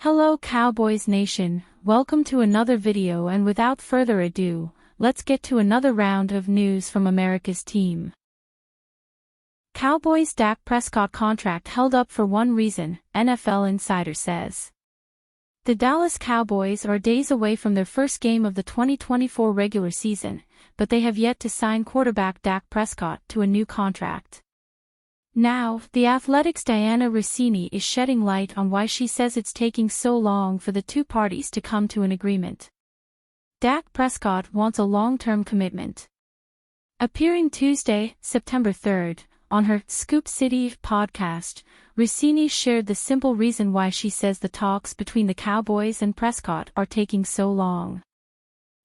Hello Cowboys Nation, welcome to another video, and without further ado, let's get to another round of news from America's team. Cowboys Dak Prescott contract held up for one reason, NFL insider says. The Dallas Cowboys are days away from their first game of the 2024 regular season, but they have yet to sign quarterback Dak Prescott to a new contract. Now, The Athletic's Diana Rossini is shedding light on why she says it's taking so long for the two parties to come to an agreement. Dak Prescott wants a long-term commitment. Appearing Tuesday, September 3rd, on her Scoop City podcast, Rossini shared the simple reason why she says the talks between the Cowboys and Prescott are taking so long.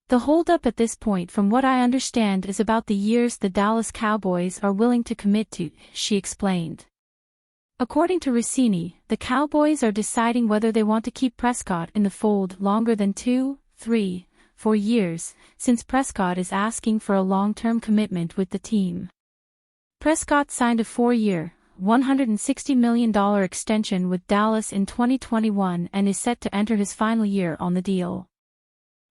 The holdup at this point, from what I understand, is about the years the Dallas Cowboys are willing to commit to, she explained. According to Rossini, the Cowboys are deciding whether they want to keep Prescott in the fold longer than 2, 3, 4 years, since Prescott is asking for a long-term commitment with the team. Prescott signed a 4-year, $160 million extension with Dallas in 2021 and is set to enter his final year on the deal.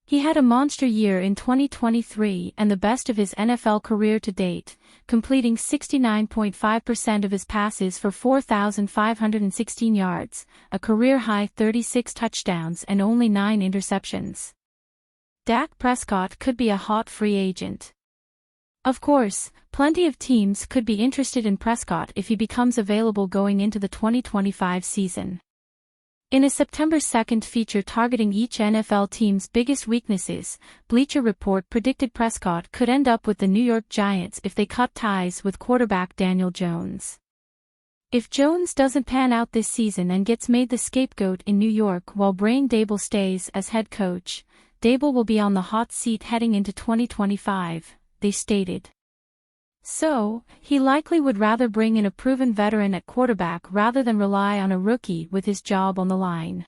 He had a monster year in 2023 and the best of his NFL career to date, completing 69.5% of his passes for 4,516 yards, a career-high 36 touchdowns and only 9 interceptions. Dak Prescott could be a hot free agent. Of course, plenty of teams could be interested in Prescott if he becomes available going into the 2025 season. In a September 2nd feature targeting each NFL team's biggest weaknesses, Bleacher Report predicted Prescott could end up with the New York Giants if they cut ties with quarterback Daniel Jones. If Jones doesn't pan out this season and gets made the scapegoat in New York while Brian Daboll stays as head coach, Daboll will be on the hot seat heading into 2025, they stated. So, he likely would rather bring in a proven veteran at quarterback rather than rely on a rookie with his job on the line.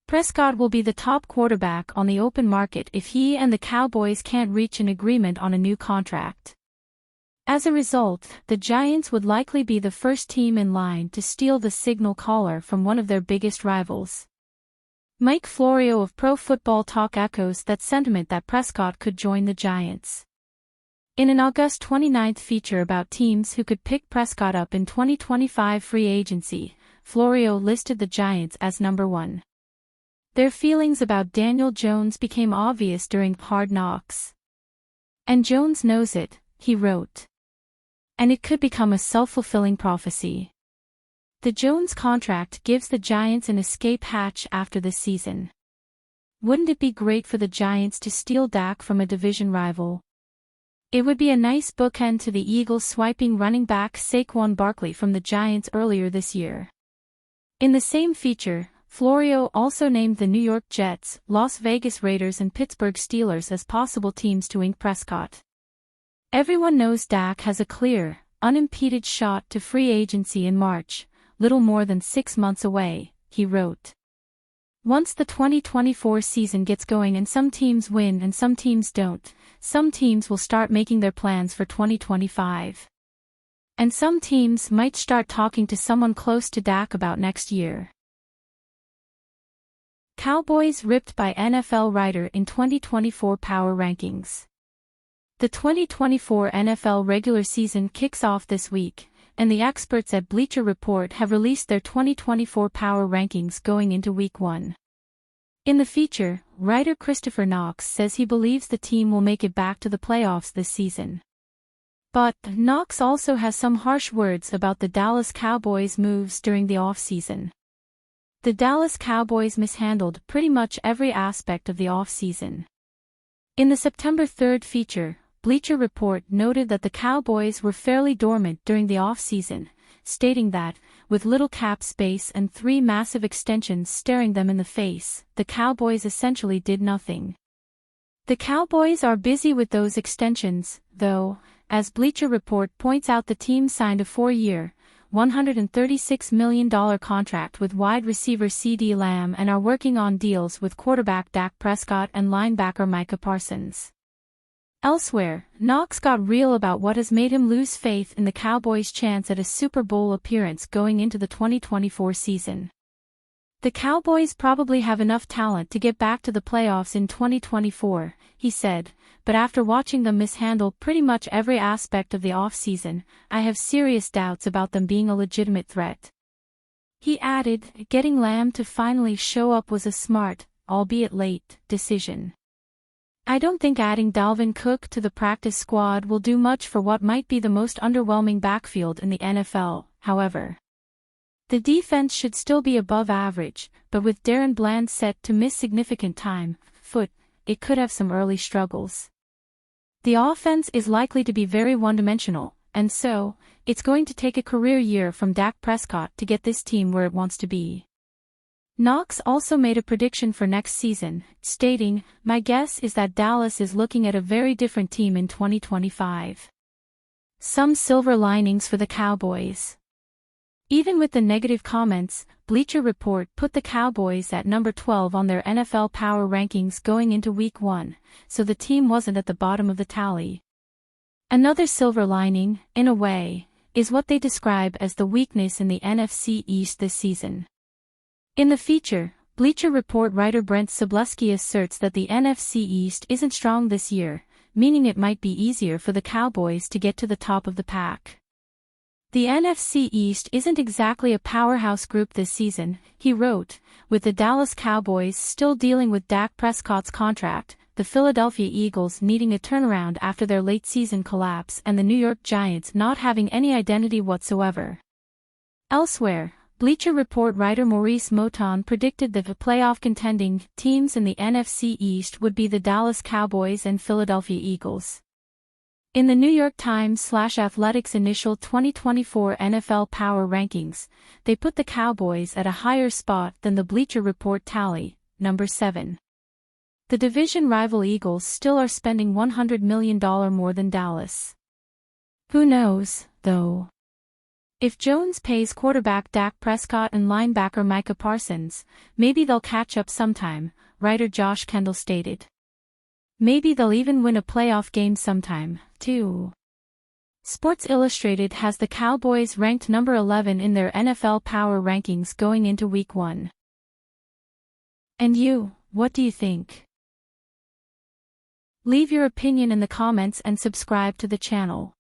Prescott will be the top quarterback on the open market if he and the Cowboys can't reach an agreement on a new contract. As a result, the Giants would likely be the first team in line to steal the signal caller from one of their biggest rivals. Mike Florio of Pro Football Talk echoes that sentiment that Prescott could join the Giants. In an August 29th feature about teams who could pick Prescott up in 2025 free agency, Florio listed the Giants as number 1. Their feelings about Daniel Jones became obvious during Hard Knocks. And Jones knows it, he wrote. And it could become a self-fulfilling prophecy. The Jones contract gives the Giants an escape hatch after this season. Wouldn't it be great for the Giants to steal Dak from a division rival? It would be a nice bookend to the Eagles swiping running back Saquon Barkley from the Giants earlier this year. In the same feature, Florio also named the New York Jets, Las Vegas Raiders and Pittsburgh Steelers as possible teams to ink Prescott. Everyone knows Dak has a clear, unimpeded shot to free agency in March, little more than 6 months away, he wrote. Once the 2024 season gets going and some teams win and some teams don't, some teams will start making their plans for 2025. And some teams might start talking to someone close to Dak about next year. Cowboys ripped by NFL writer in 2024 Power Rankings. The 2024 NFL regular season kicks off this week, and the experts at Bleacher Report have released their 2024 Power Rankings going into Week 1. In the feature, writer Christopher Knox says he believes the team will make it back to the playoffs this season. But Knox also has some harsh words about the Dallas Cowboys' moves during the offseason. The Dallas Cowboys mishandled pretty much every aspect of the offseason. In the September 3rd feature, Bleacher Report noted that the Cowboys were fairly dormant during the offseason, stating that, with little cap space and 3 massive extensions staring them in the face, the Cowboys essentially did nothing. The Cowboys are busy with those extensions, though, as Bleacher Report points out, the team signed a 4-year, $136 million contract with wide receiver CeeDee Lamb and are working on deals with quarterback Dak Prescott and linebacker Micah Parsons. Elsewhere, Knox got real about what has made him lose faith in the Cowboys' chance at a Super Bowl appearance going into the 2024 season. The Cowboys probably have enough talent to get back to the playoffs in 2024, he said, but after watching them mishandle pretty much every aspect of the offseason, I have serious doubts about them being a legitimate threat. He added, getting Lamb to finally show up was a smart, albeit late, decision. I don't think adding Dalvin Cook to the practice squad will do much for what might be the most underwhelming backfield in the NFL, however. The defense should still be above average, but with Darren Bland set to miss significant time, it could have some early struggles. The offense is likely to be very one-dimensional, and so, it's going to take a career year from Dak Prescott to get this team where it wants to be. Knox also made a prediction for next season, stating, "My guess is that Dallas is looking at a very different team in 2025. Some silver linings for the Cowboys." Even with the negative comments, Bleacher Report put the Cowboys at number 12 on their NFL Power Rankings going into Week 1, so the team wasn't at the bottom of the tally. Another silver lining, in a way, is what they describe as the weakness in the NFC East this season. In the feature, Bleacher Report writer Brent Sobleski asserts that the NFC East isn't strong this year, meaning it might be easier for the Cowboys to get to the top of the pack. The NFC East isn't exactly a powerhouse group this season, he wrote, with the Dallas Cowboys still dealing with Dak Prescott's contract, the Philadelphia Eagles needing a turnaround after their late-season collapse and the New York Giants not having any identity whatsoever. Elsewhere, Bleacher Report writer Maurice Moton predicted that the playoff contending teams in the NFC East would be the Dallas Cowboys and Philadelphia Eagles. In the New York Times/Athletics initial 2024 NFL Power Rankings, they put the Cowboys at a higher spot than the Bleacher Report tally, number 7. The division rival Eagles still are spending $100 million more than Dallas. Who knows, though? If Jones pays quarterback Dak Prescott and linebacker Micah Parsons, maybe they'll catch up sometime, writer Josh Kendall stated. Maybe they'll even win a playoff game sometime, too. Sports Illustrated has the Cowboys ranked number 11 in their NFL Power Rankings going into Week 1. And you, what do you think? Leave your opinion in the comments and subscribe to the channel.